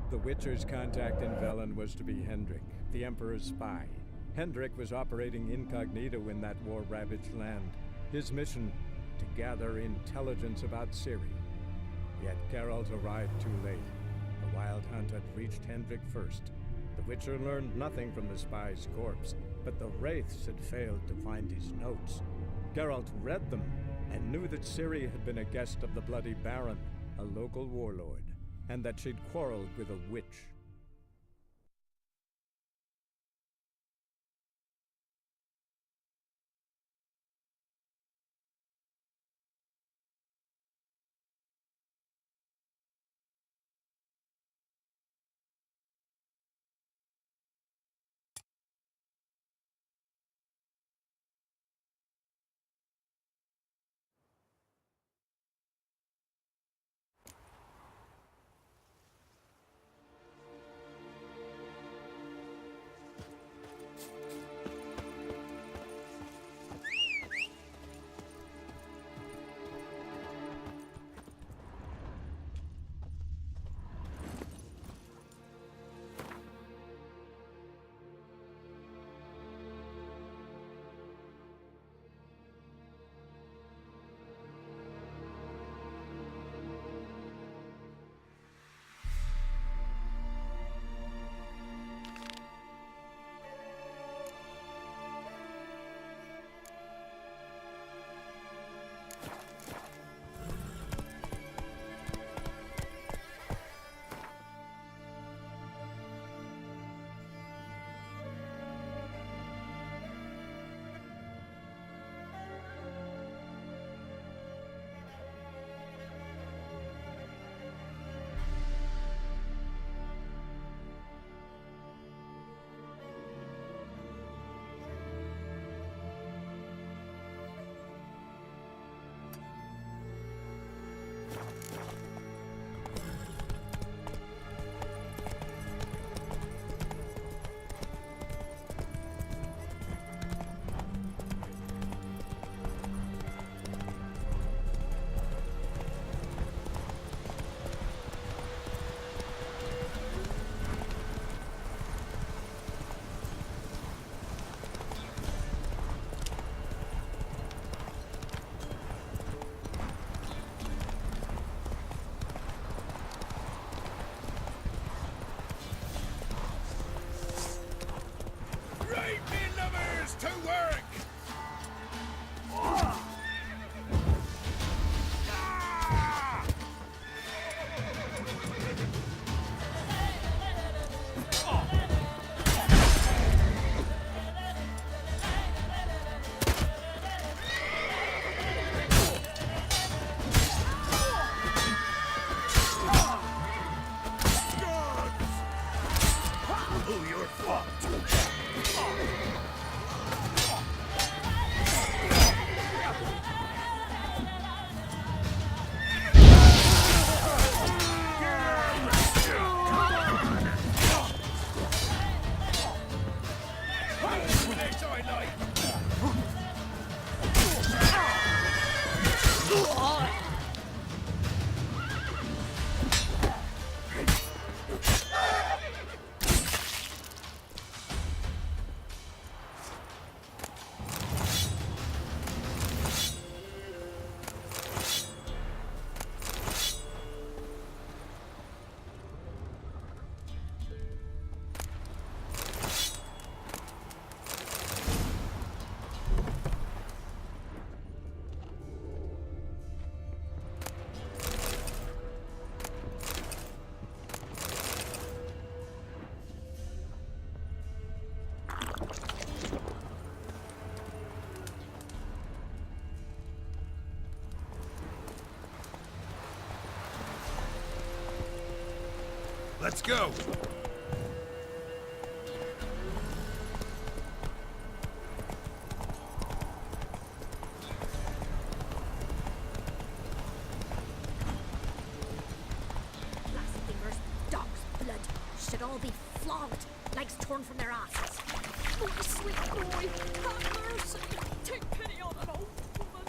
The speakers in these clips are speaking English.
The Witcher's contact in Velen was to be Hendrik, the Emperor's spy. Hendrik was operating incognito in that war-ravaged land. His mission, to gather intelligence about Ciri. Yet Geralt arrived too late. The Wild Hunt had reached Hendrik first. The Witcher learned nothing from the spy's corpse, but the Wraiths had failed to find his notes. Geralt read them and knew that Ciri had been a guest of the Bloody Baron, a local warlord, and that she'd quarreled with a witch. Let's go! Blasphemers, dog's blood, should all be flogged, legs torn from their asses. Oh, sweet boy, have mercy, take pity on an old woman.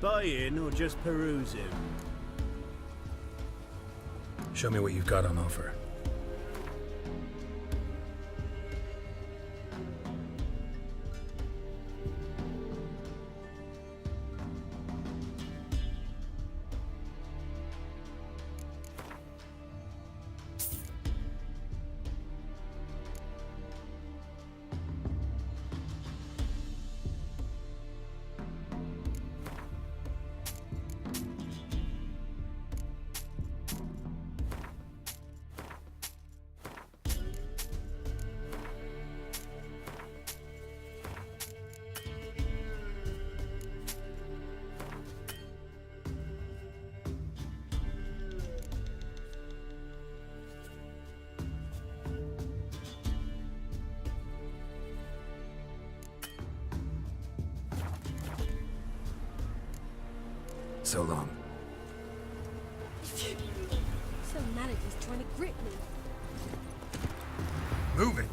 Buying or just perusing? Show me what you've got on offer. So long. So mad at he's trying to grip me. Move it.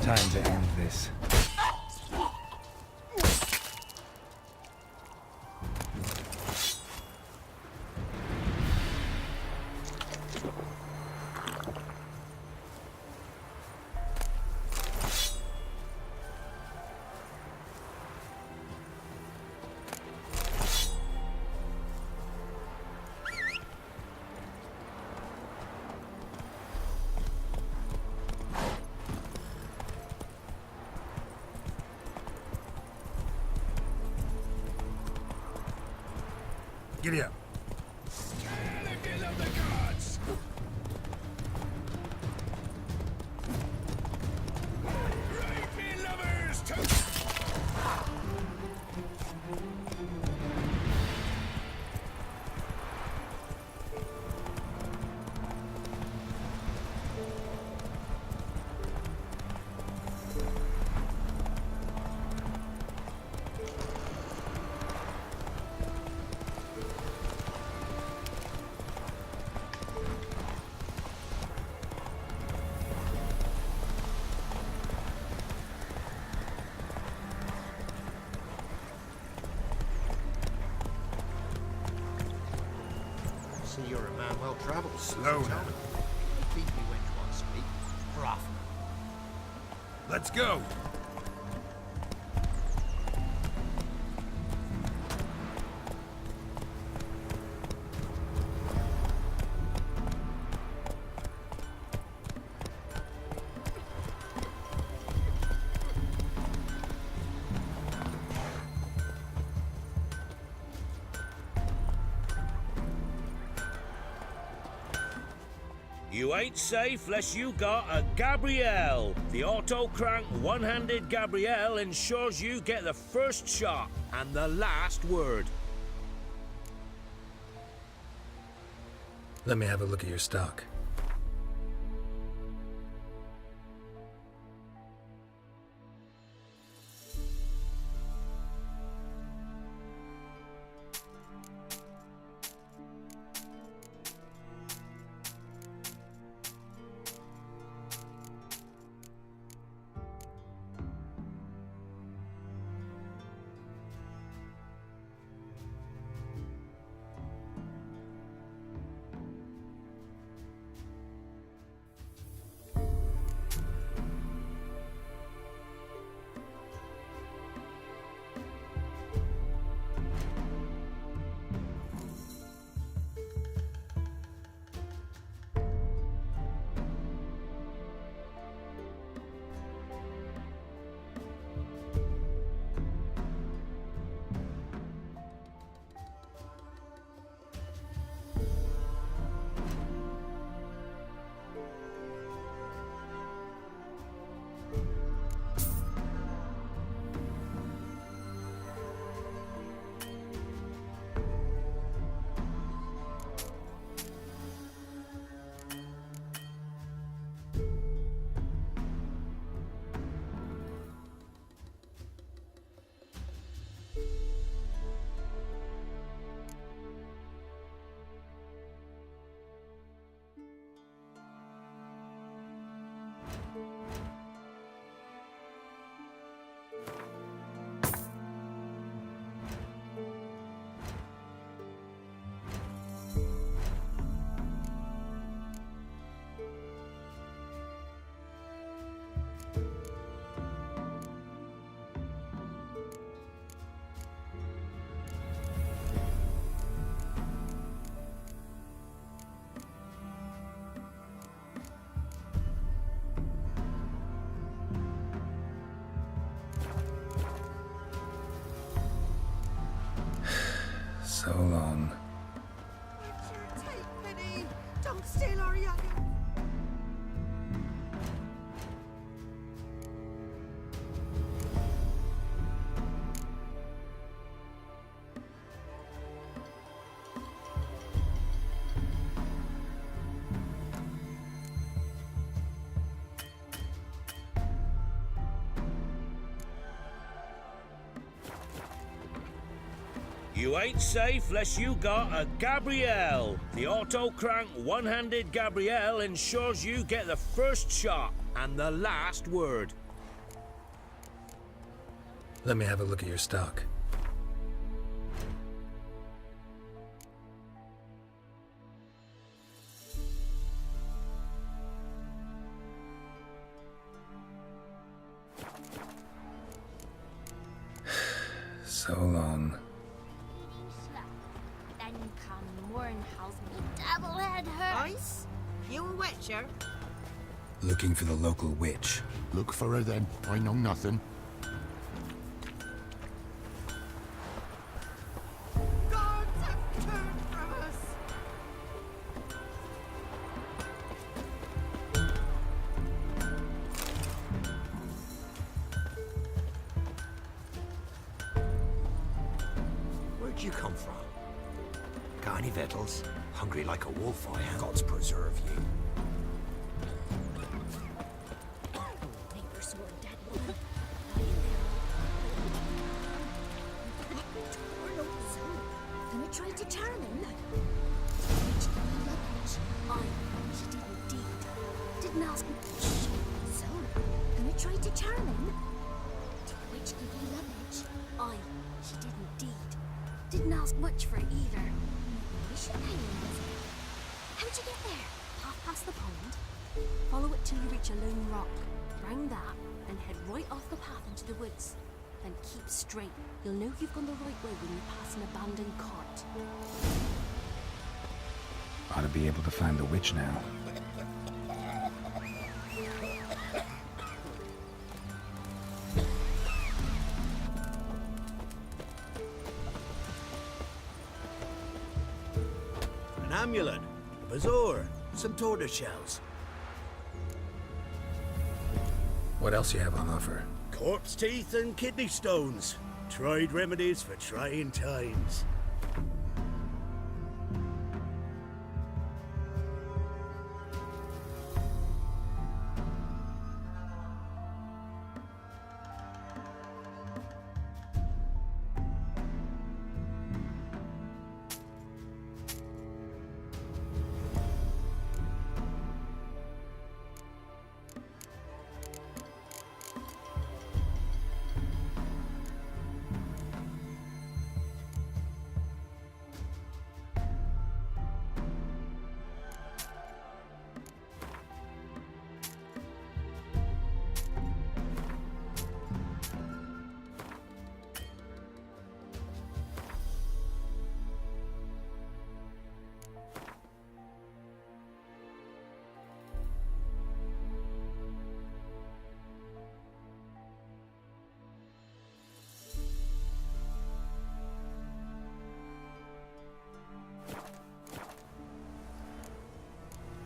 Time to end this. Giddy up. See, you're a man well travelled. Slow now. Beat me when you want to speak. Rough. Let's go. You ain't safe less you got a Gabrielle. The auto-crank one-handed Gabrielle ensures you get the first shot and the last word. Let me have a look at your stock. So long. Richard, take pity. Don't steal our young'un. You ain't safe less you got a Gabrielle. The auto-crank one-handed Gabrielle ensures you get the first shot and the last word. Let me have a look at your stock. So long. Then come Warrenhouse me doublehead her. Ice? You a witcher? Looking for the local witch. Look for her then. I know nothing. Gods have turned from us. Where'd you come from? Got any victuals? Hungry like a wolf, I am. Gods preserve you. Neighbor swore dead woman. Lying there. Torn up the zone. Gonna try to charm him. Which luggage? She did indeed. Didn't ask me. So, gonna try to charm him. Which give you luggage? She did indeed. Didn't ask much for it either. Wish it was. How'd you get there? Half past the pond? Follow it till you reach a lone rock. Round that, and head right off the path into the woods. Then keep straight. You'll know you've gone the right way when you pass an abandoned cart. Ought to be able to find the witch now. An amulet, a bazaar, some tortoise shells. What else you have on offer? Corpse teeth and kidney stones. Tried remedies for trying times.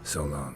So long.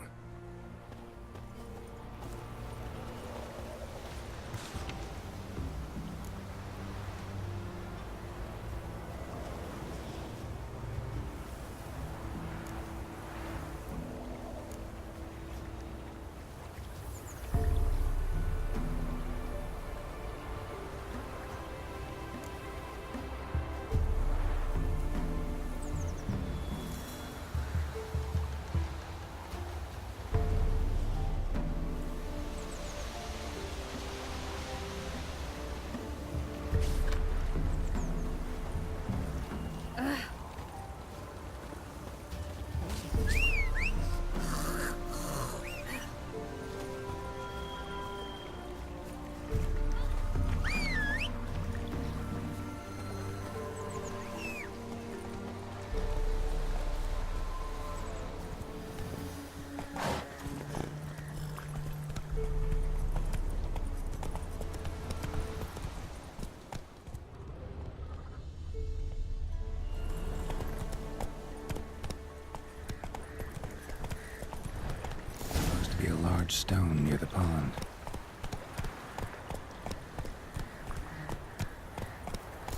large stone near the pond.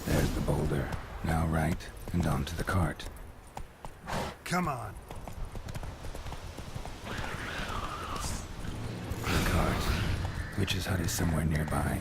There's the boulder. Now right, and onto the cart. Come on. The cart. Witch's hut is somewhere nearby.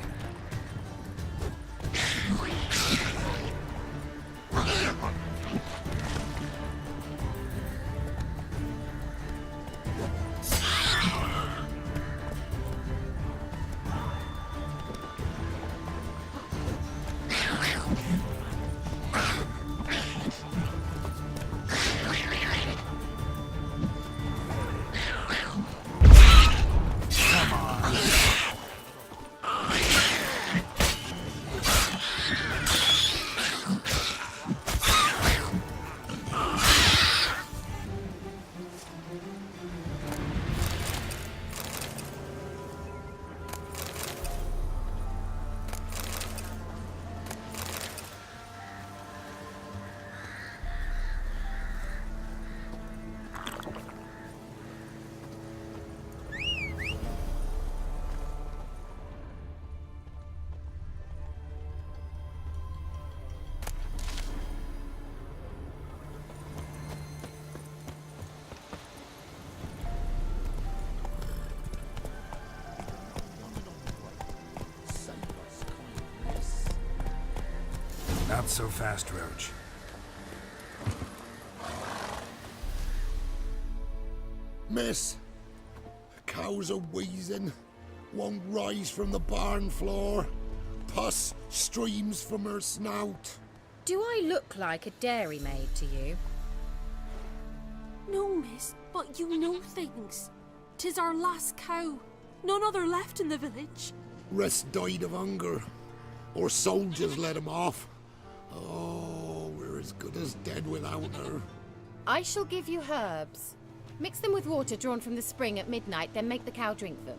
Not so fast, Roach. Miss, cows are wheezing, won't rise from the barn floor. Pus streams from her snout. Do I look like a dairymaid to you? No, miss, but you know things. 'Tis our last cow. None other left in the village. Rest died of hunger, or soldiers let him off. Oh, we're as good as dead without her. I shall give you herbs. Mix them with water drawn from the spring at midnight, then make the cow drink them.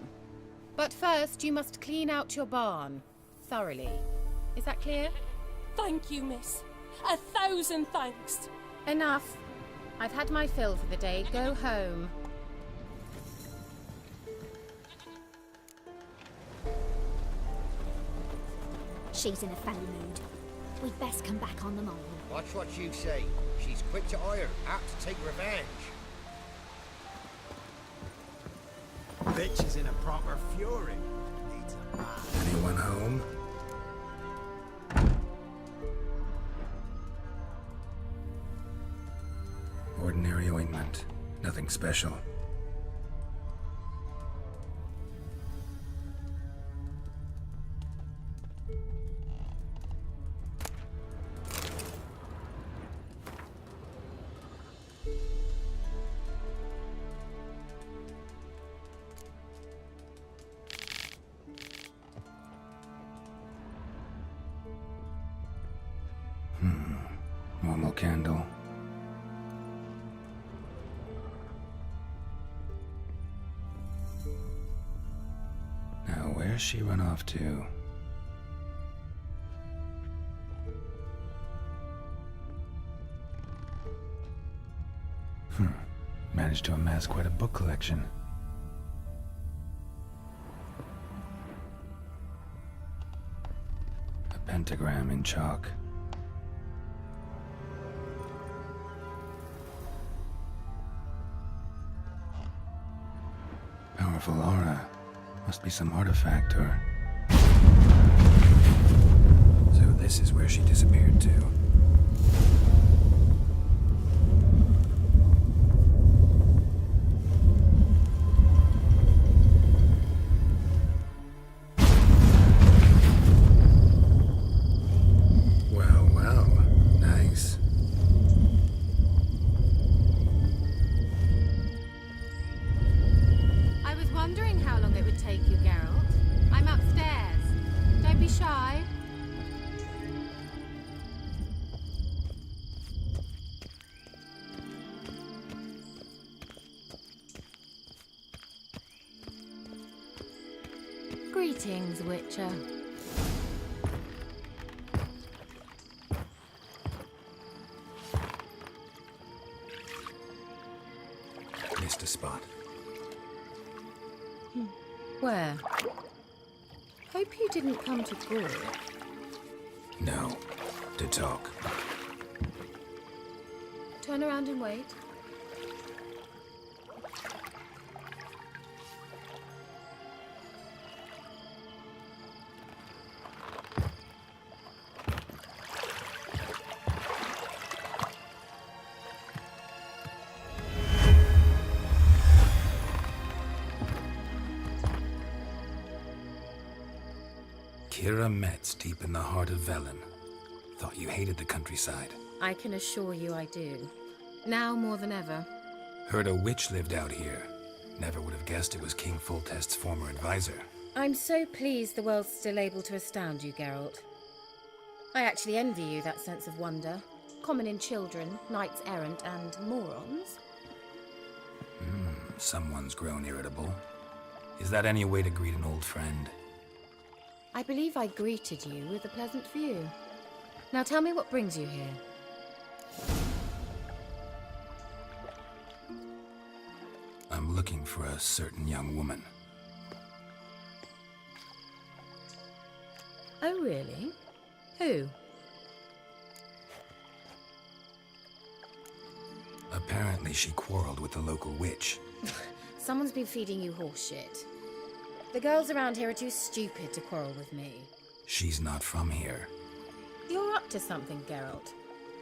But first, you must clean out your barn thoroughly. Is that clear? Thank you, miss. 1,000 thanks. Enough. I've had my fill for the day. Go home. She's in a foul mood. We'd best come back on the mole. Watch what you say. She's quick to ire, apt to take revenge. Bitch is in a proper fury. Needs a bath. Anyone home? Ordinary ointment. Nothing special. Normal candle. Now, where's she run off to? Managed to amass quite a book collection. A pentagram in chalk. Powerful aura. Must be some artifact or... So this is where she disappeared to. Well, well. Nice. I was wondering how long it would take you, Geralt. I'm upstairs. Don't be shy. Greetings, Witcher. Missed a spot. Where? Hope you didn't come to Gore. No. To talk. Turn around and wait. Kira Metz, deep in the heart of Velen. Thought you hated the countryside. I can assure you I do. Now more than ever. Heard a witch lived out here. Never would have guessed it was King Foltest's former advisor. I'm so pleased the world's still able to astound you, Geralt. I actually envy you that sense of wonder. Common in children, knights errant, and morons. Someone's grown irritable. Is that any way to greet an old friend? I believe I greeted you with a pleasant view. Now tell me what brings you here. I'm looking for a certain young woman. Oh, really? Who? Apparently she quarreled with the local witch. Someone's been feeding you horseshit. The girls around here are too stupid to quarrel with me. She's not from here. You're up to something, Geralt.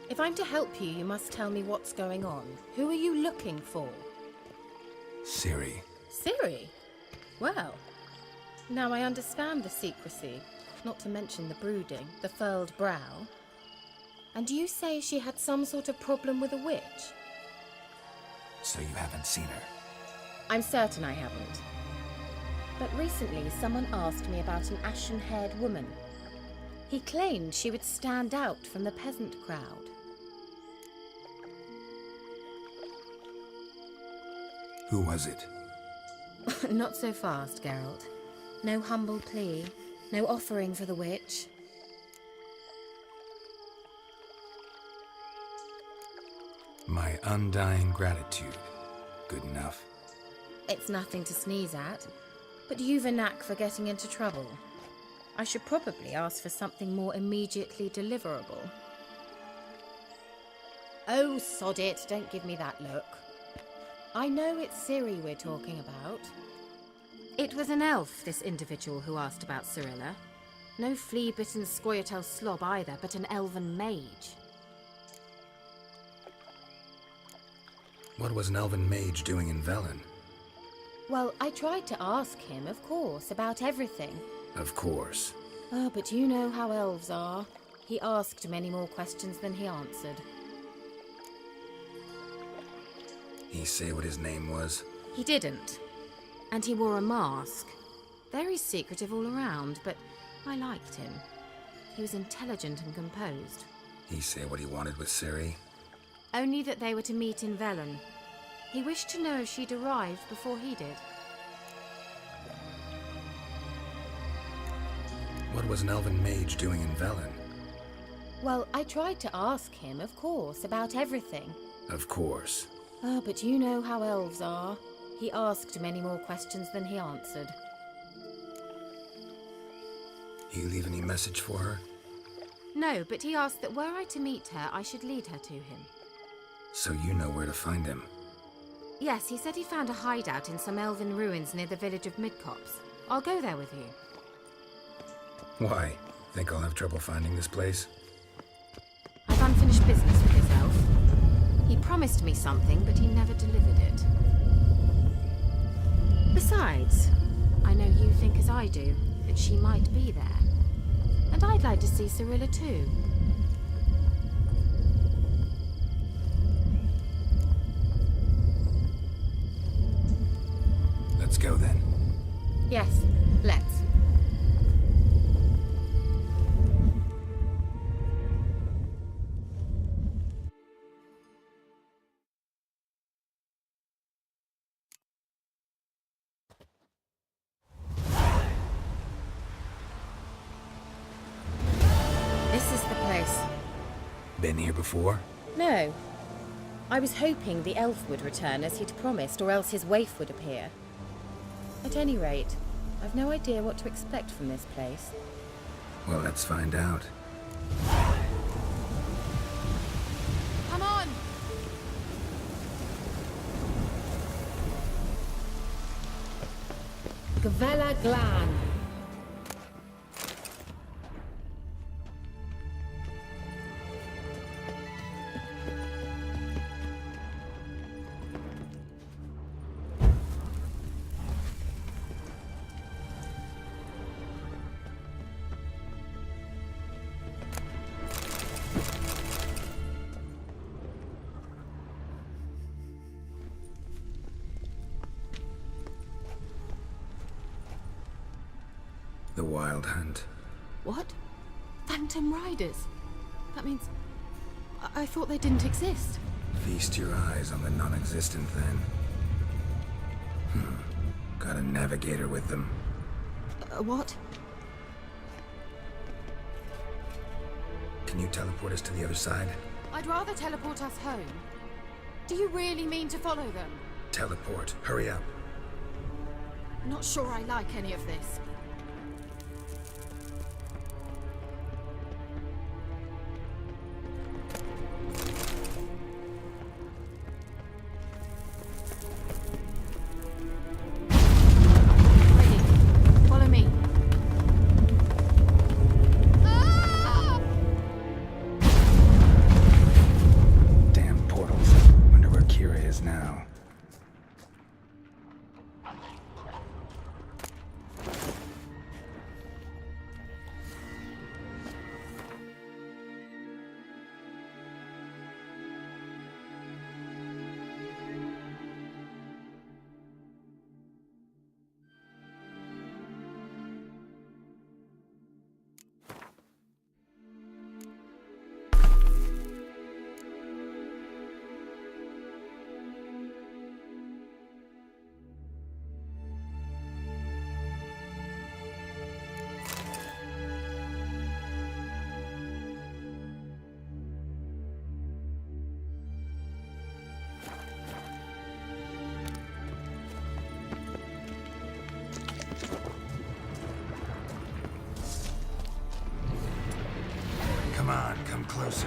If I'm to help you, you must tell me what's going on. Who are you looking for? Ciri. Ciri? Well, now I understand the secrecy, not to mention the brooding, the furled brow. And you say she had some sort of problem with a witch? So you haven't seen her? I'm certain I haven't. But recently, someone asked me about an ashen-haired woman. He claimed she would stand out from the peasant crowd. Who was it? Not so fast, Geralt. No humble plea, no offering for the witch. My undying gratitude. Good enough. It's nothing to sneeze at, but you've a knack for getting into trouble. I should probably ask for something more immediately deliverable. Oh, sod it, don't give me that look. I know it's Ciri we're talking about. It was an elf, this individual who asked about Cirilla. No flea-bitten Scoia'tael slob either, but an elven mage. What was an elven mage doing in Velen? Well, I tried to ask him, of course, about everything. Of course. Oh, but you know how elves are. He asked many more questions than he answered. He say what his name was? He didn't. And he wore a mask. Very secretive all around, but I liked him. He was intelligent and composed. He say what he wanted with Ciri? Only that they were to meet in Velen. He wished to know if she'd arrived before he did. What was an elven mage doing in Velen? Well, I tried to ask him, of course, about everything. Of course. Oh, but you know how elves are. He asked many more questions than he answered. You leave any message for her? No, but he asked that were I to meet her, I should lead her to him. So you know where to find him? Yes, he said he found a hideout in some elven ruins near the village of Midcopse. I'll go there with you. Why? Think I'll have trouble finding this place? I've unfinished business with this elf. He promised me something, but he never delivered it. Besides, I know you think as I do, that she might be there. And I'd like to see Cirilla too. Let's go then. Yes, let's. This is the place. Been here before? No. I was hoping the elf would return as he'd promised, or else his waif would appear. At any rate, I've no idea what to expect from this place. Well, let's find out. Come on! Gavella Glan. The Wild Hunt. What? Phantom Riders? That means... I thought they didn't exist. Feast your eyes on the non-existent then. Got a navigator with them. What? Can you teleport us to the other side? I'd rather teleport us home. Do you really mean to follow them? Teleport. Hurry up. Not sure I like any of this. Now. Come on, come closer.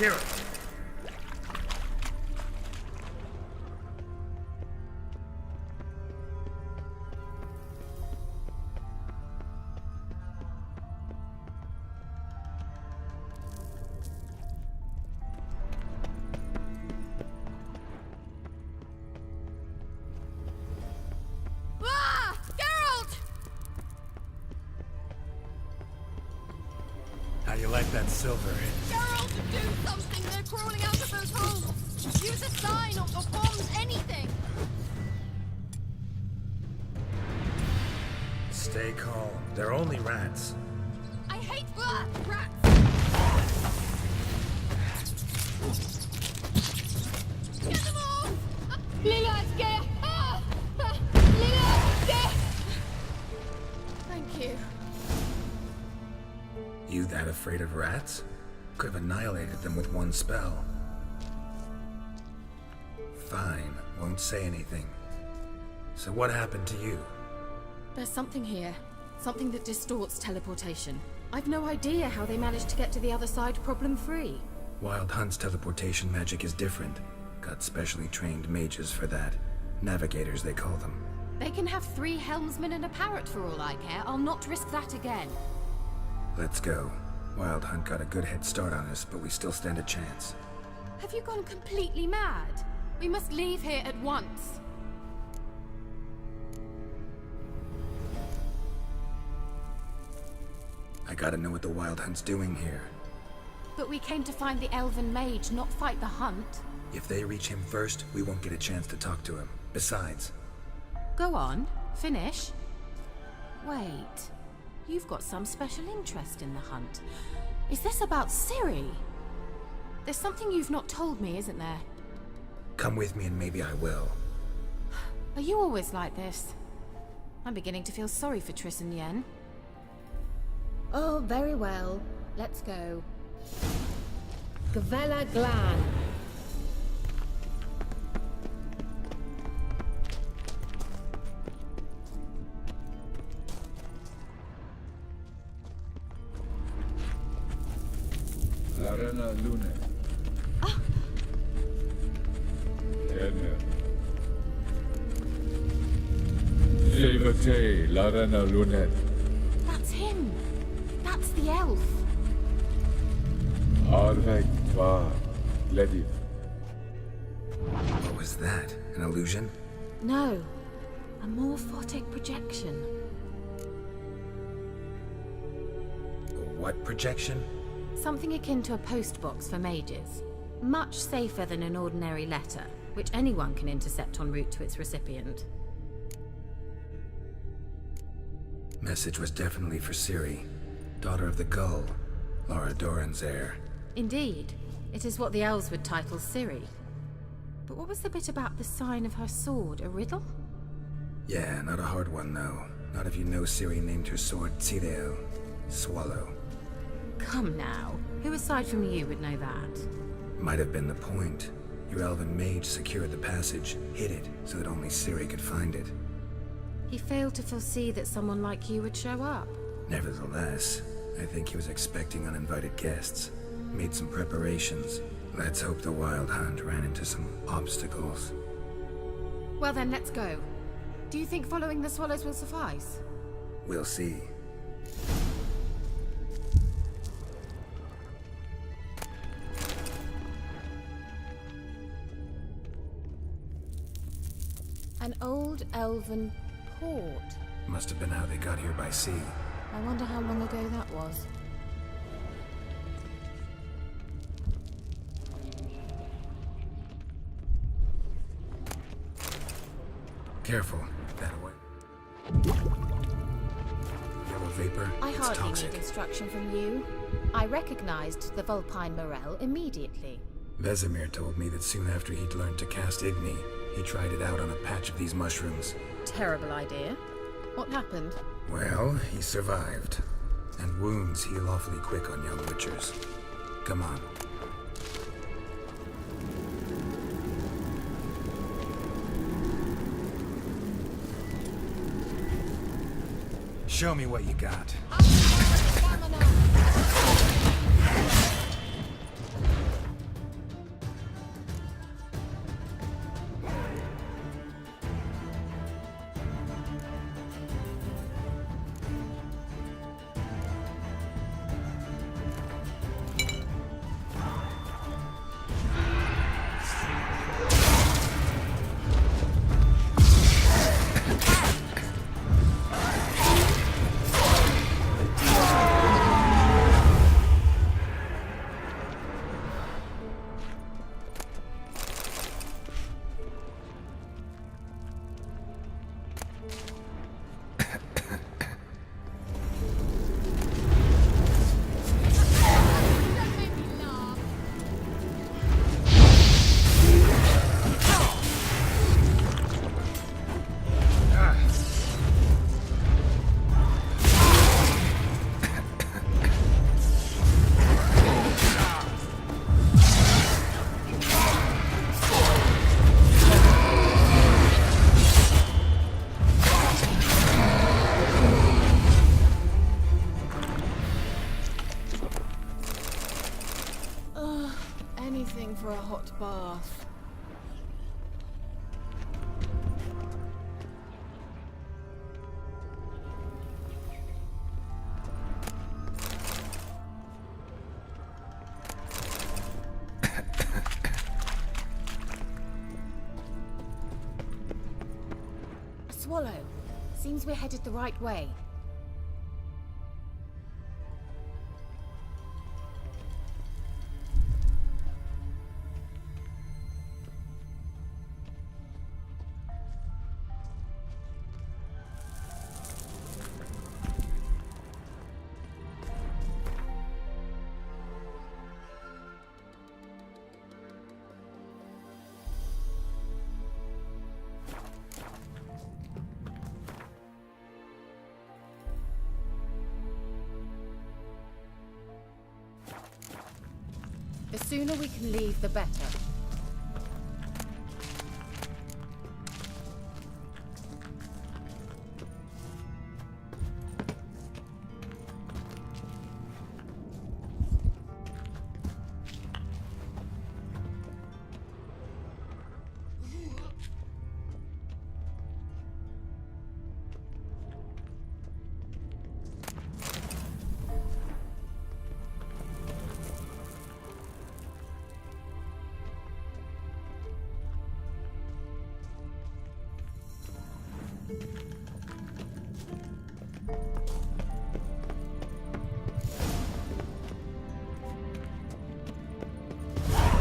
Kira! Ah! Geralt! How you like that silver? Geralt, do something! They're crawling out of those holes! Use a sign or bombs, anything! Stay calm. They're only rats. I hate rats! Get them all! Lila, scare! Lila, scare! Thank you. You that afraid of rats? Could have annihilated them with one spell. Fine, won't say anything. So what happened to you? There's something here. Something that distorts teleportation. I've no idea how they managed to get to the other side problem-free. Wild Hunt's teleportation magic is different. Got specially trained mages for that. Navigators, they call them. They can have 3 helmsmen and a parrot for all I care. I'll not risk that again. Let's go. Wild Hunt got a good head start on us, but we still stand a chance. Have you gone completely mad? We must leave here at once. I gotta know what the Wild Hunt's doing here. But we came to find the Elven Mage, not fight the hunt. If they reach him first, we won't get a chance to talk to him. Besides... Go on, finish. Wait, you've got some special interest in the hunt. Is this about Ciri? There's something you've not told me, isn't there? Come with me and maybe I will. Are you always like this? I'm beginning to feel sorry for Triss and Yen. Oh, very well. Let's go. Gavella Glan. Larena Lune. Enne. Sevate Larena Lunet. That's him. That's the elf. Arvek Tvar Ledith. What was that? An illusion? No. A morphotic projection. A what projection? Something akin to a postbox for mages. Much safer than an ordinary letter, which anyone can intercept en route to its recipient. Message was definitely for Ciri, daughter of the Gull, Lara Doran's heir. Indeed. It is what the elves would title Ciri. But what was the bit about the sign of her sword? A riddle? Yeah, not a hard one, though. Not if you know Ciri named her sword Tireo, Swallow. Come now. Who aside from you would know that? Might have been the point. Your elven mage secured the passage, hid it, so that only Ciri could find it. He failed to foresee that someone like you would show up. Nevertheless, I think he was expecting uninvited guests. Made some preparations. Let's hope the Wild Hunt ran into some obstacles. Well then, let's go. Do you think following the swallows will suffice? We'll see. An old elven port. Must have been how they got here by sea. I wonder how long ago that was. Careful. That way. Yellow vapor. I It's hardly toxic. need instruction from you. I recognized the Vulpine Morel immediately. Vesemir told me that soon after he'd learned to cast Igni, he tried it out on a patch of these mushrooms. Terrible idea. What happened? Well, he survived. And wounds heal awfully quick on young witchers. Come on. Show me what you got. A swallow. Seems we're headed the right way. The sooner we can leave, the better.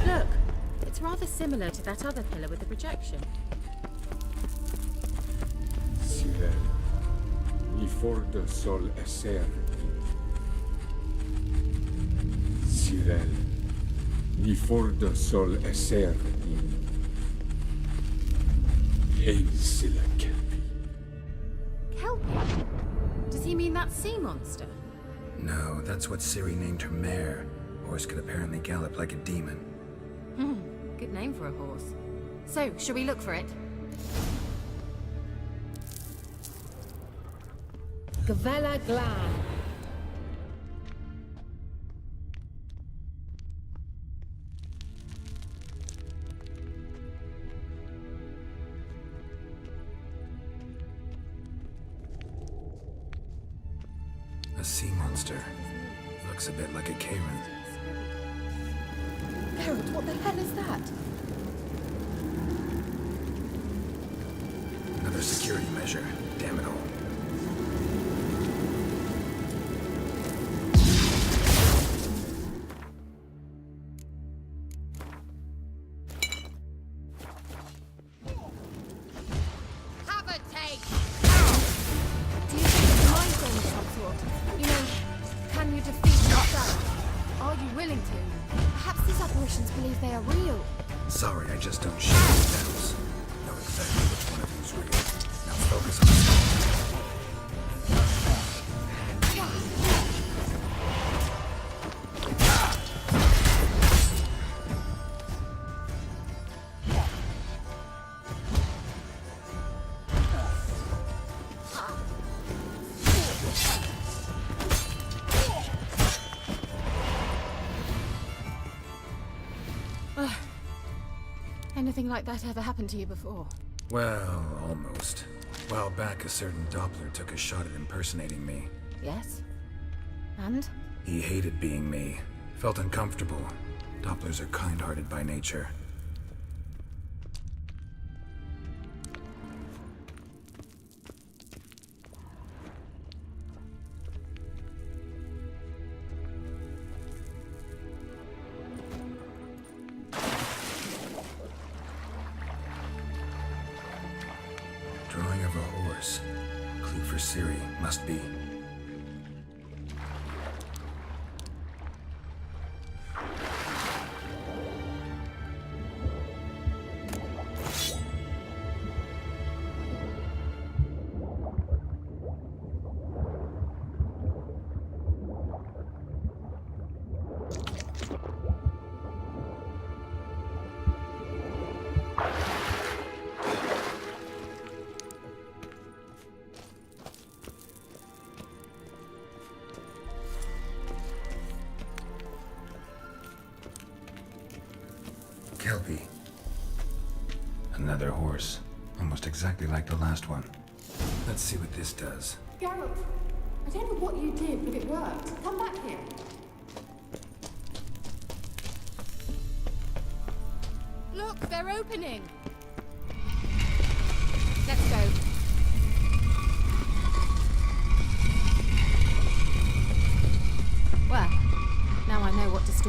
Look, it's rather similar to that other pillar with the projection. Cyril, ni for de sol esser. Cyril, ni for de sol esser. Ein silla kelpi. Kelpie? Does he mean that sea monster? No, that's what Ciri named her mare. Horse could apparently gallop like a demon. Good name for a horse. So, shall we look for it? Gavella Glan. A sea monster. Looks a bit like a Karen. Geralt, what the hell is that? Another security measure. Damn it all. Have a taste! Do you think it's a mind game of some sort? You know, can you defeat yourself? Are you willing to? Perhaps these apparitions believe they are real. Sorry, I just don't share these battles. Know exactly which one of you is real. Now focus on the Anything like that ever happened to you before? Well, almost. A while back, a certain Doppler took a shot at impersonating me. Yes? And? He hated being me. Felt uncomfortable. Dopplers are kind-hearted by nature. Drawing of a horse. Clue for Ciri, must be. Kelpie. Another horse. Almost exactly like the last one. Let's see what this does. Geralt, I don't know what you did, but it worked. Come back here. Look, they're opening! Let's go.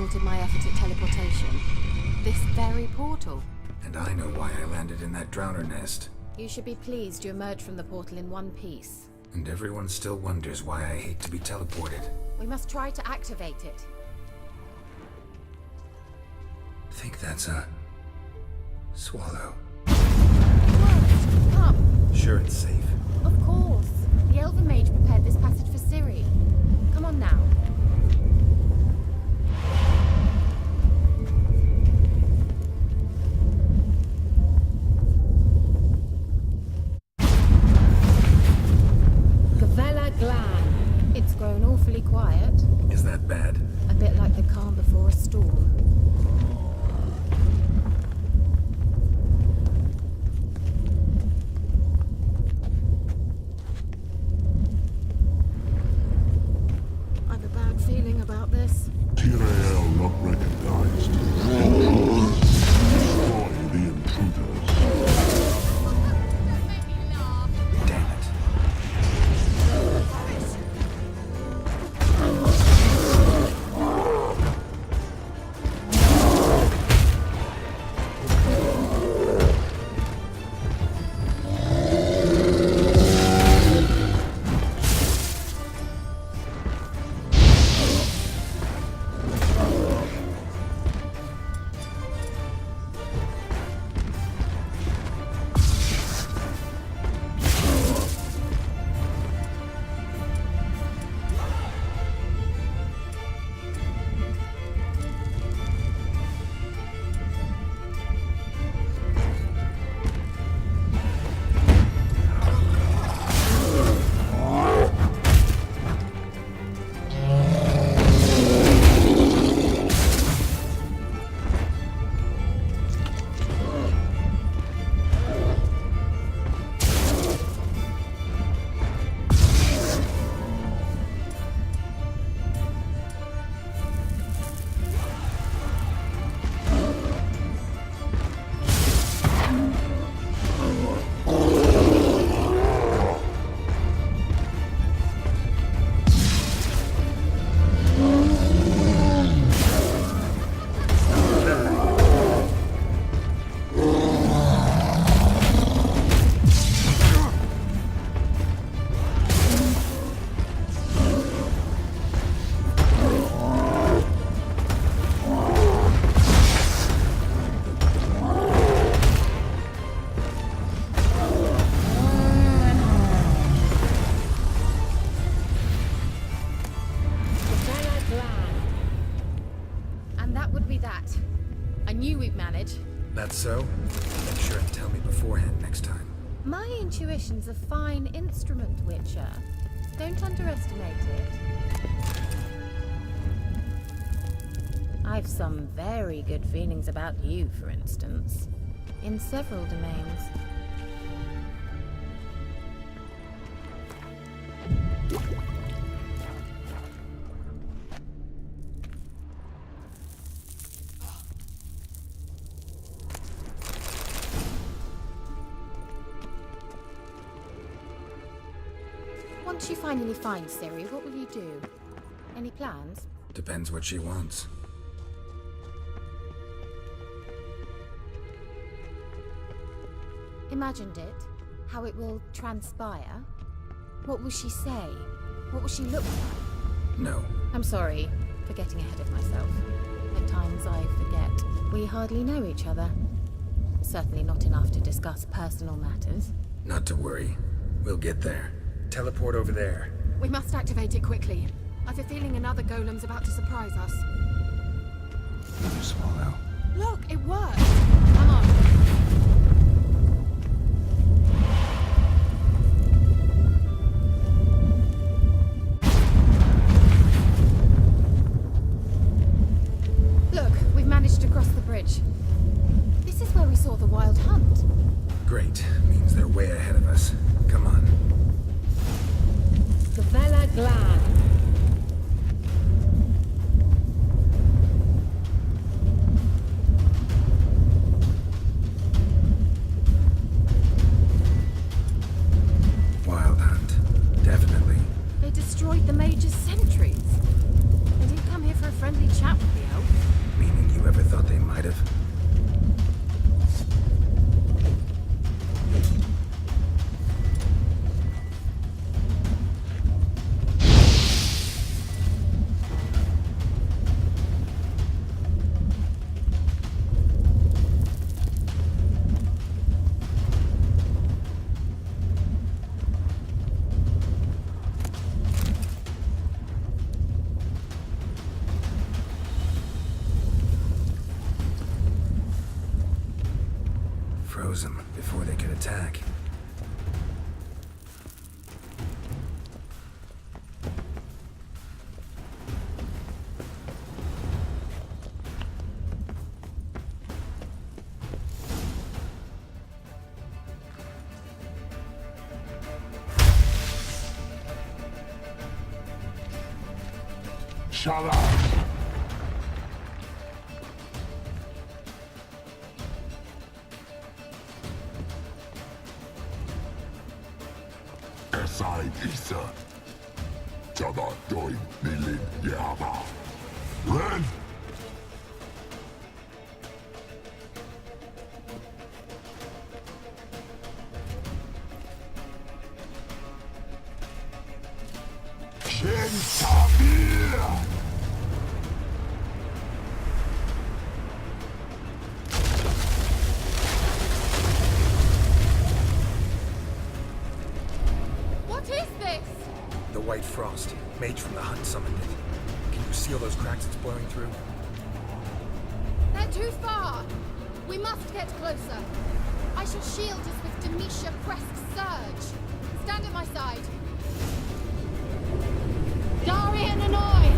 thwarted my effort at teleportation. This very portal. And I know why I landed in that drowner nest. You should be pleased you emerged from the portal in one piece. And everyone still wonders why I hate to be teleported. We must try to activate it. Think that's a... swallow. What? Come. Sure it's safe. Of course. The Elven Mage prepared this passage for Ciri. Come on now. Gavella Glan. It's grown awfully quiet. Is that bad? A bit like the calm before a storm. I've a bad feeling about this. Tyrael not recognized. Destroy the intruders. Damn it. That's so? Make sure and tell me beforehand next time. My intuition's a fine instrument, Witcher. Don't underestimate it. I've some very good feelings about you, for instance. In several domains. Once you finally find Ciri, what will you do? Any plans? Depends what she wants. Imagined it? How it will transpire? What will she say? What will she look like? No. I'm sorry for getting ahead of myself. At times I forget we hardly know each other. Certainly not enough to discuss personal matters. Not to worry. We'll get there. Teleport over there. We must activate it quickly. I've a feeling another golem's about to surprise us. Swallow. Look, it worked! Come on. Look, we've managed to cross the bridge. This is where we saw the wild hunt. Great. Means they're way ahead of us. Come on. Gavella Glan. Wild hunt. Definitely. They destroyed the Mage's sentries. They didn't come here for a friendly chat with the elf. attack. Shut up! Esai Isa. Jada doin nilin yaba. Ren! Shen Tabir! What is this? The White Frost. Mage from the Hunt summoned it. Can you seal those cracks it's blowing through? They're too far. We must get closer. I shall shield us with Demetia Crest's surge. Stand at my side. Darian and I!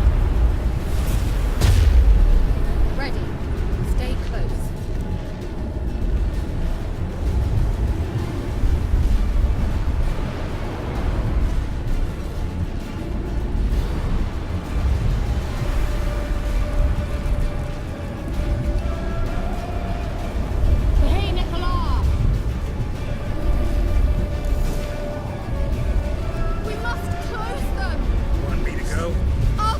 Ready. Stay close. Hey, Nicola! We must close them! Want me to go? I'll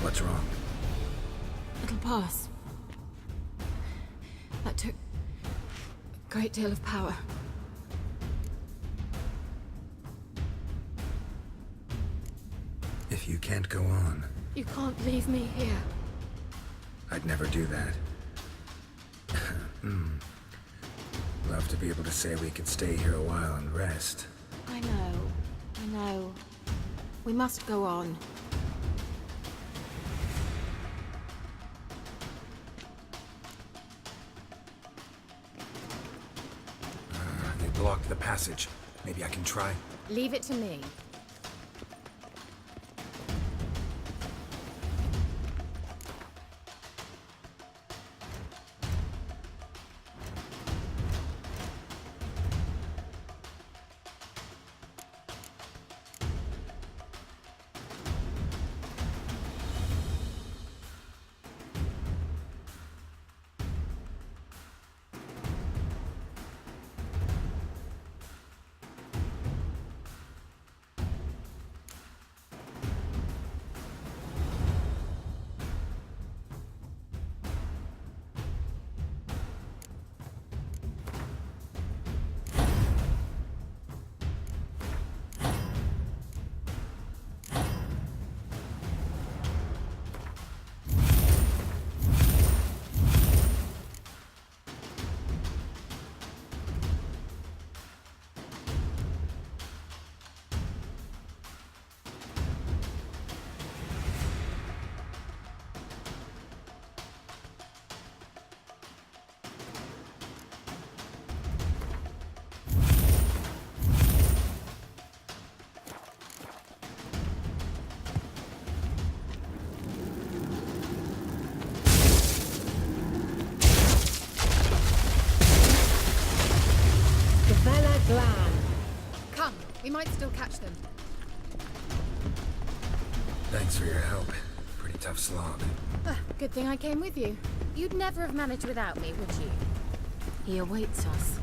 What's wrong? It'll pass. That took a great deal of power. If you can't go on, You can't leave me here. I'd never do that. Love to be able to say we could stay here a while and rest. I know. We must go on. They blocked the passage. Maybe I can try? Leave it to me. Come, we might still catch them. Thanks for your help. Pretty tough slog. Good thing I came with you. You'd never have managed without me, would you? He awaits us.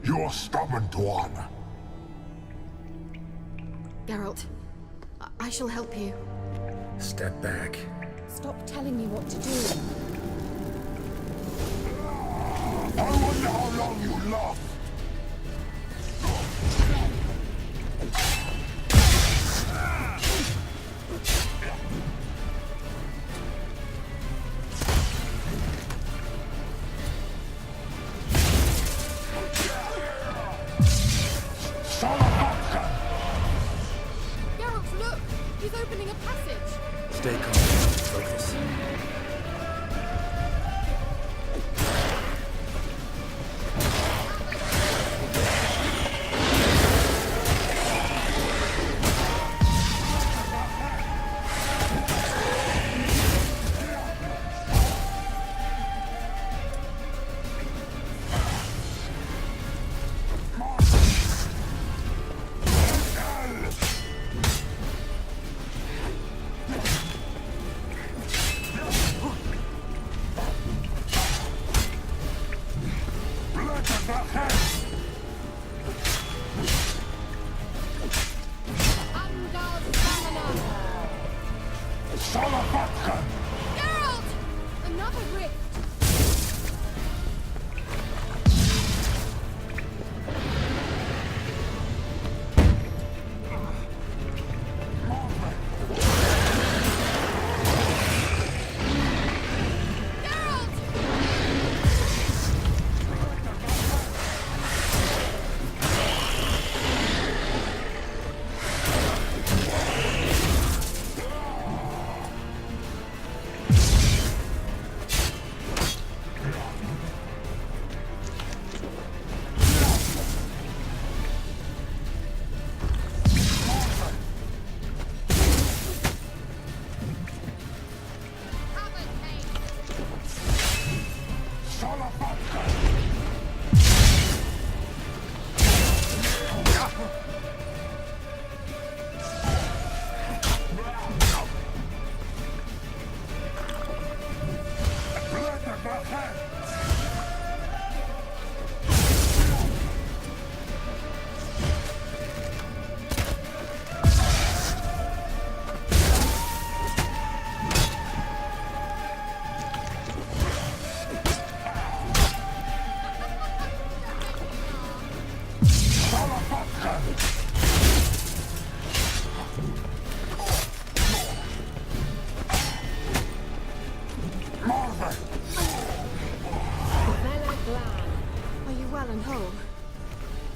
You're stubborn, Tuan. Geralt, I shall help you. Step back. Stop telling me what to do. I wonder how long you last. Geralt, look! He's opening a passage! Stay calm. Focus. I'm whole.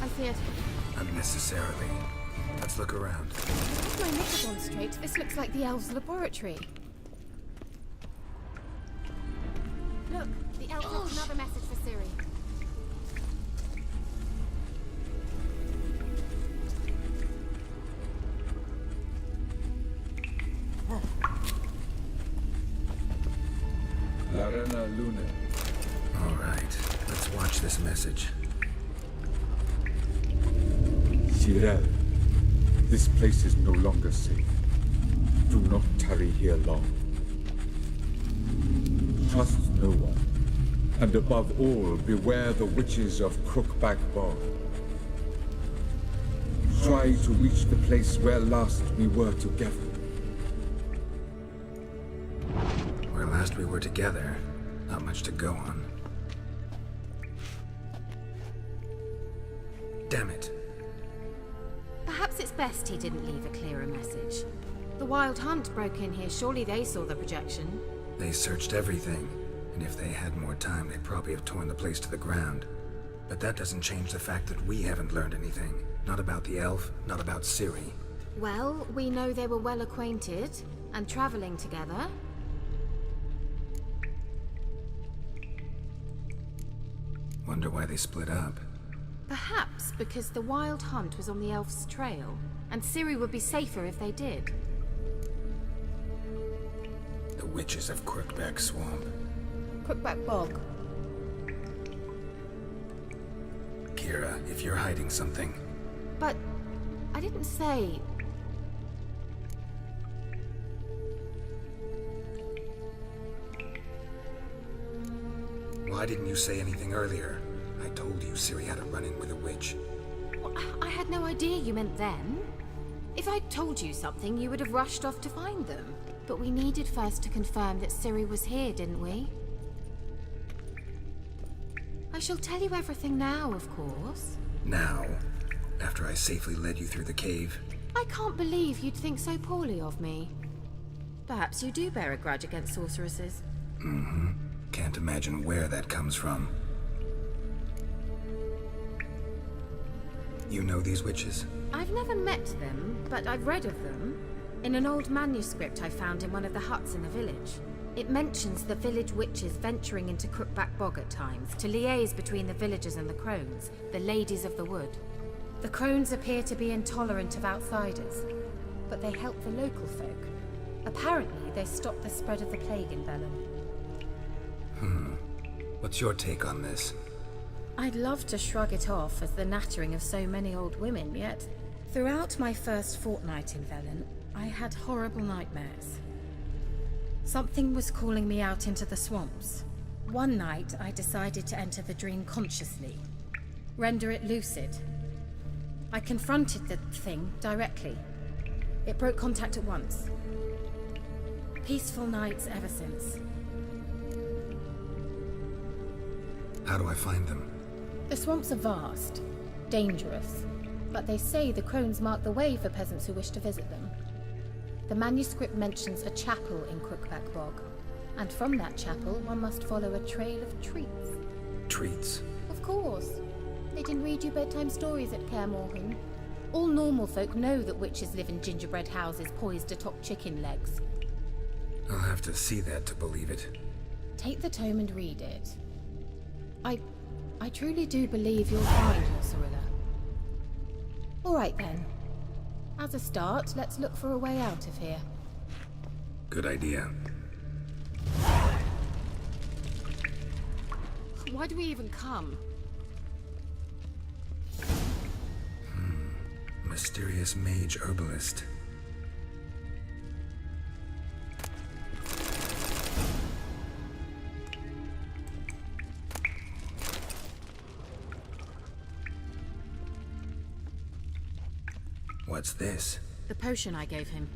I feared... Unnecessarily. Let's look around. If my knickers on straight, this looks like the elves' laboratory. Look, the elf left another message for Ciri. Larena Luna. All right, let's watch this message. Cyril, this place is no longer safe. Do not tarry here long. Trust no one. And above all, beware the witches of Crookback Bog. Try to reach the place where last we were together. Where last we were together, not much to go on. Damn it. Perhaps it's best he didn't leave a clearer message. The Wild Hunt broke in here. Surely they saw the projection. They searched everything, and if they had more time, they'd probably have torn the place to the ground. But that doesn't change the fact that we haven't learned anything. Not about the elf, not about Ciri. Well, we know they were well acquainted and traveling together. Wonder why they split up. Perhaps because the Wild Hunt was on the elf's trail, and Ciri would be safer if they did. The witches of Crookback Swamp. Crookback Bog. Kira, if you're hiding something... But I didn't say... Why didn't you say anything earlier? I told you Ciri had a run-in with a witch. Well, I had no idea you meant then. If I'd told you something, you would have rushed off to find them. But we needed first to confirm that Ciri was here, didn't we? I shall tell you everything now, of course. Now? After I safely led you through the cave? I can't believe you'd think so poorly of me. Perhaps you do bear a grudge against sorceresses. Mm-hmm. Can't imagine where that comes from. You know these witches? I've never met them, but I've read of them. In an old manuscript I found in one of the huts in the village. It mentions the village witches venturing into Crookback Bog at times to liaise between the villagers and the crones, the ladies of the wood. The crones appear to be intolerant of outsiders, but they help the local folk. Apparently, they stop the spread of the plague in Velen. What's your take on this? I'd love to shrug it off as the nattering of so many old women, yet throughout my first fortnight in Velen, I had horrible nightmares. Something was calling me out into the swamps. One night, I decided to enter the dream consciously, render it lucid. I confronted the thing directly. It broke contact at once. Peaceful nights ever since. How do I find them? The swamps are vast, dangerous, but they say the crones mark the way for peasants who wish to visit them. The manuscript mentions a chapel in Crookback Bog, and from that chapel one must follow a trail of treats. Treats? Of course. They didn't read you bedtime stories at Kaer Morhen. All normal folk know that witches live in gingerbread houses poised atop chicken legs. I'll have to see that to believe it. Take the tome and read it. I truly do believe you'll find her, Cirilla. All right then. As a start, let's look for a way out of here. Good idea. Why do we even come? Mysterious mage herbalist. What's this? The potion I gave him.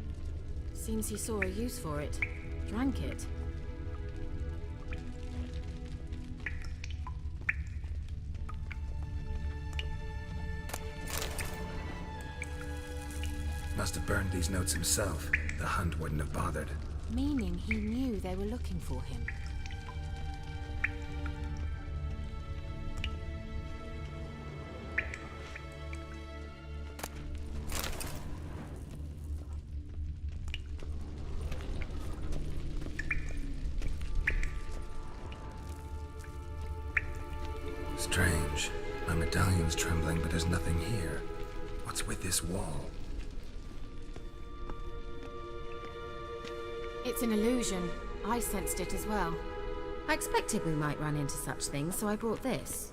Seems he saw a use for it. Drank it. Must have burned these notes himself. The Hunt wouldn't have bothered. Meaning he knew they were looking for him. My medallion's trembling, but there's nothing here. What's with this wall? It's an illusion. I sensed it as well. I expected we might run into such things, so I brought this.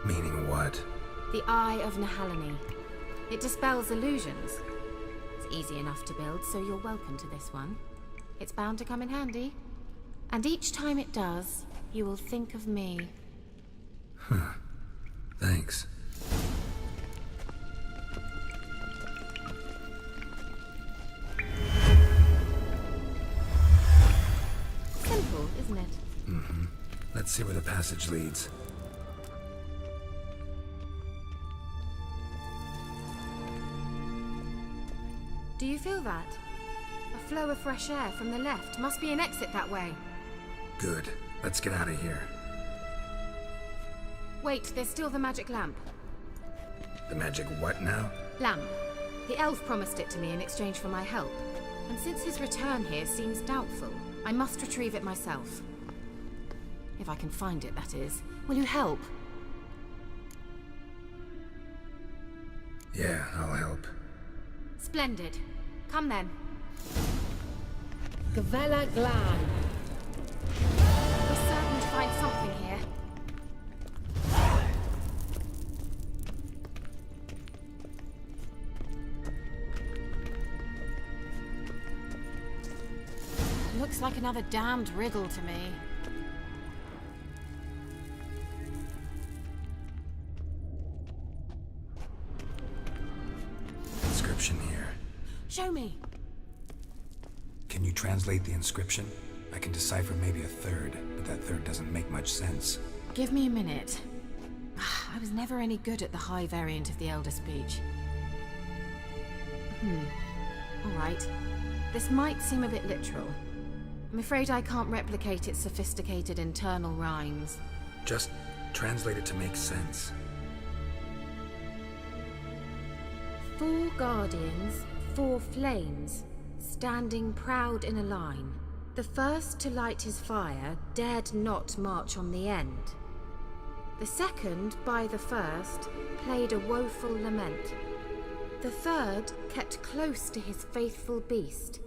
Meaning what? The Eye of Nehaleni. It dispels illusions. It's easy enough to build, so you're welcome to this one. It's bound to come in handy. And each time it does, you will think of me. Huh. Thanks. Simple, isn't it? Mm-hmm. Let's see where the passage leads. Do you feel that? A flow of fresh air from the left. Must be an exit that way. Good. Let's get out of here. Wait, there's still the magic lamp. The magic what now? Lamp. The elf promised it to me in exchange for my help. And since his return here seems doubtful, I must retrieve it myself. If I can find it, that is. Will you help? Yeah, I'll help. Splendid. Come then. Gavella Glan. We're certain to find something here. Looks like another damned riddle to me. Inscription here. Show me. Can you translate the inscription? I can decipher maybe a third, but that third doesn't make much sense. Give me a minute. I was never any good at the high variant of the Elder Speech. All right. This might seem a bit literal. I'm afraid I can't replicate its sophisticated internal rhymes. Just translate it to make sense. 4 guardians, 4 flames, standing proud in a line. The first to light his fire dared not march on the end. The second, by the first, played a woeful lament. The third kept close to his faithful beast.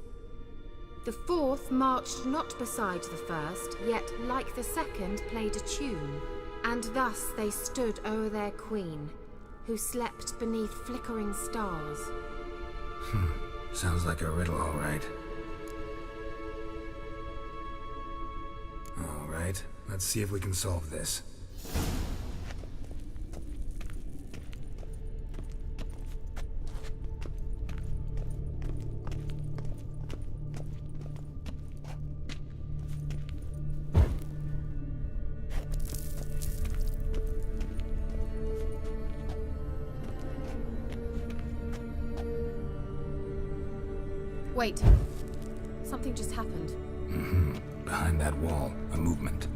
The fourth marched not beside the first, yet like the second played a tune. And thus they stood o'er their queen, who slept beneath flickering stars. Sounds like a riddle, all right. All right, let's see if we can solve this. Wait. Something just happened. Behind that wall, a movement.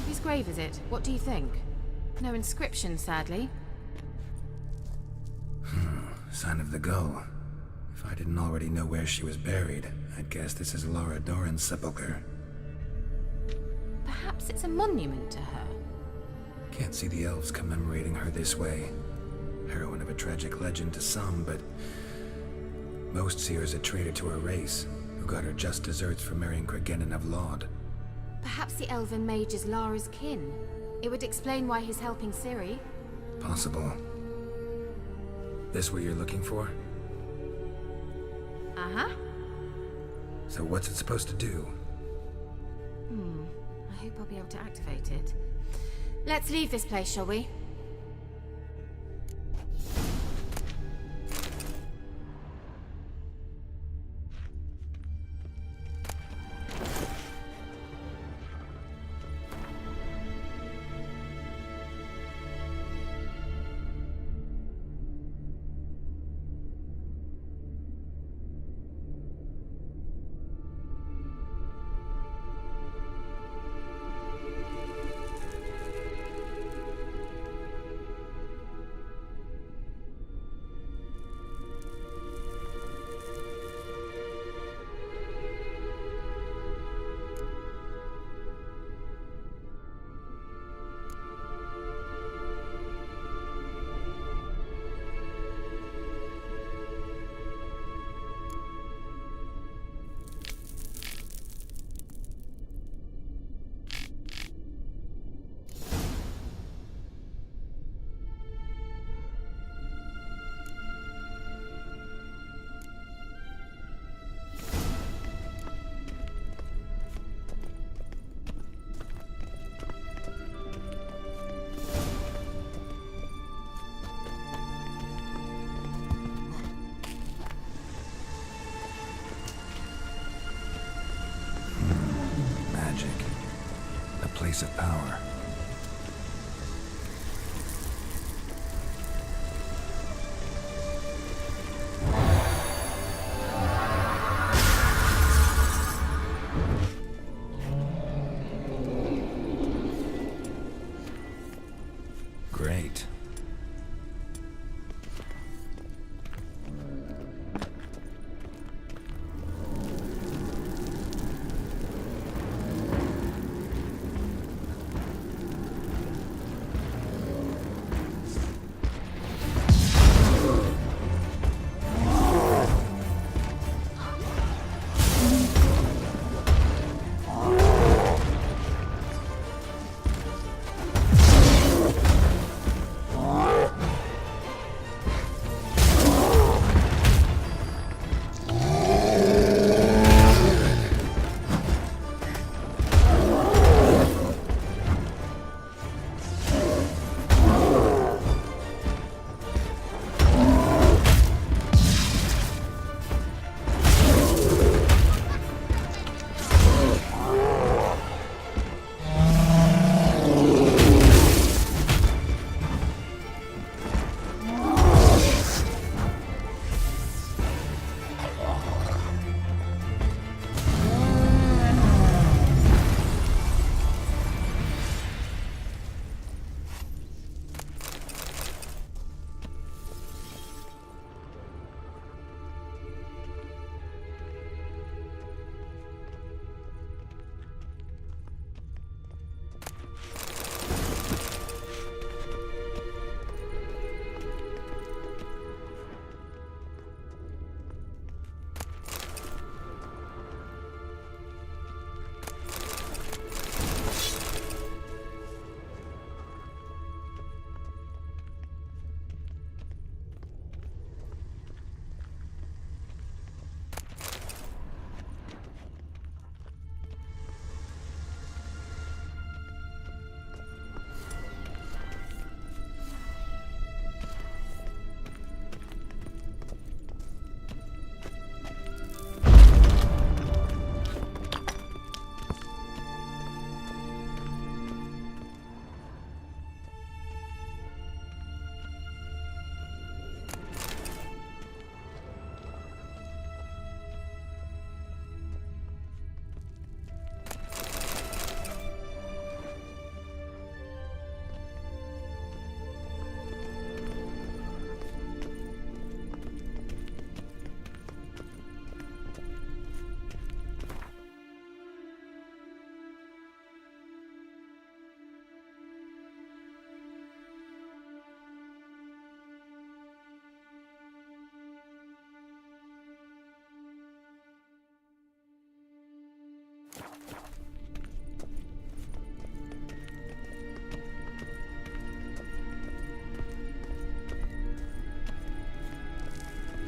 Whose grave is it? What do you think? No inscription, sadly. Sign of the gull. If I didn't already know where she was buried, I'd guess this is Laura Doran's sepulcher. Perhaps it's a monument to her. Can't see the elves commemorating her this way. Heroine of a tragic legend to some, but most see her as a traitor to her race, who got her just desserts for marrying Cregennan of Laud. Perhaps the elven mage is Lara's kin. It would explain why he's helping Ciri. Possible. This what you're looking for? Uh-huh. So what's it supposed to do? I hope I'll be able to activate it. Let's leave this place, shall we? Place of power. Great.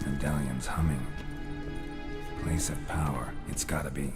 Medallion's humming. Place of power. It's gotta be.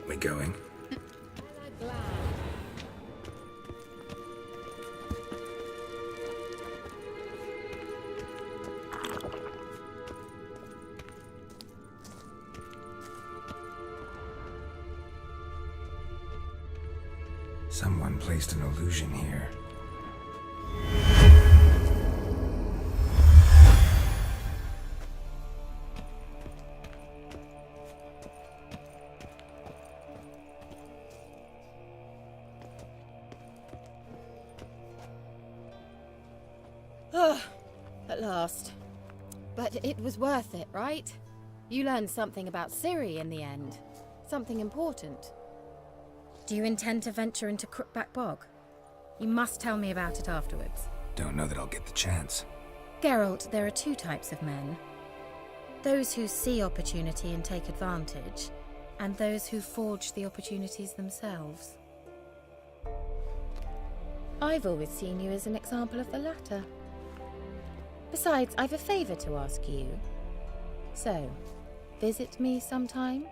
We going? Someone placed an illusion here. At last. But it was worth it, right? You learned something about Ciri in the end. Something important. Do you intend to venture into Crookback Bog? You must tell me about it afterwards. Don't know that I'll get the chance. Geralt, there are two types of men. Those who see opportunity and take advantage, and those who forge the opportunities themselves. I've always seen you as an example of the latter. Besides, I've a favour to ask you. So, visit me sometime?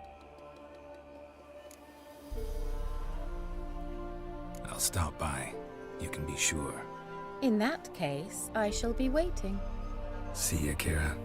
I'll stop by. You can be sure. In that case, I shall be waiting. See ya, Kira.